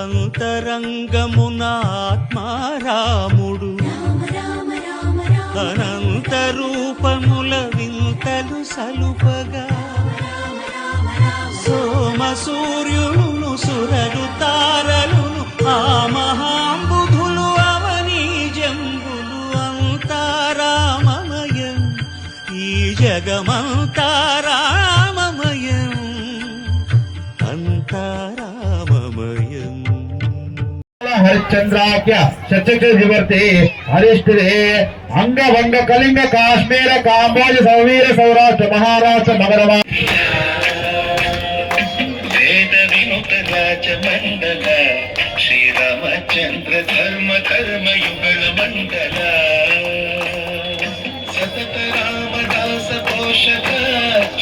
అంతరంగమున ఆత్మారాముడు అనంత రూపముల వింతలు సలుపగా సోమ సూర్యులను సురలు తారలును ఆ మహాంబుధులు అవనీ జంబులు అంతారామమయం ఈ జగమంతా రామమయం అంతారామమయం. हरिश्चंद्राख्य शचक्रवर्ती हरिष्ठिरे अंगभंग कलिंग काश्मीर काम्बोज सौवीर सौराष्ट्र महाराष्ट्र मगरवा वेद विमुख राजमंडल श्रीरामचंद्र धर्म कर्म युगल मंडल सतत रामदास पोषक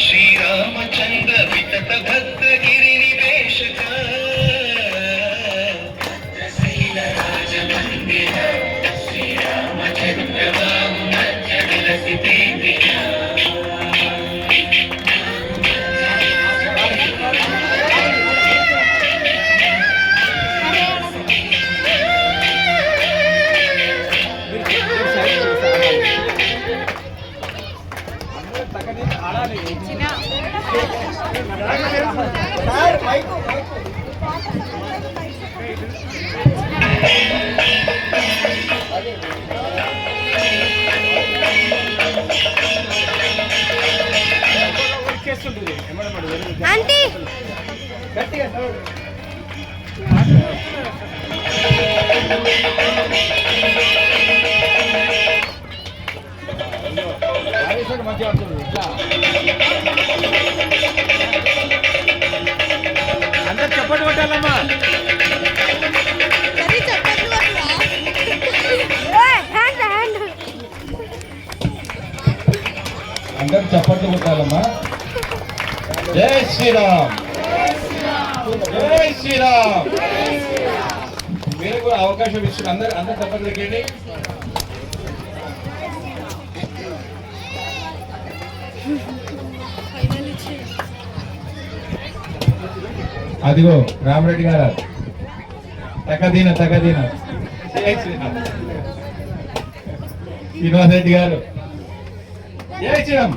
श्रीरामचंद्र वितत भक्त गिरि निवेशक ఆంటీ అందరు చప్పట్లు కొట్టాలమ్మా. అందరు చప్పట్లు కొట్టాలమ్మా. జై శ్రీరామ్, జై శ్రీరామ్. మీరు కూడా అవకాశం ఇచ్చిన అందరు చప్పట్లు ఎక్కండి. అదిగో రామరెడ్డి గారు తగదీన జై శ్రీరామ్. శ్రీనివాస్ రెడ్డి గారు జై శ్రీరామ్.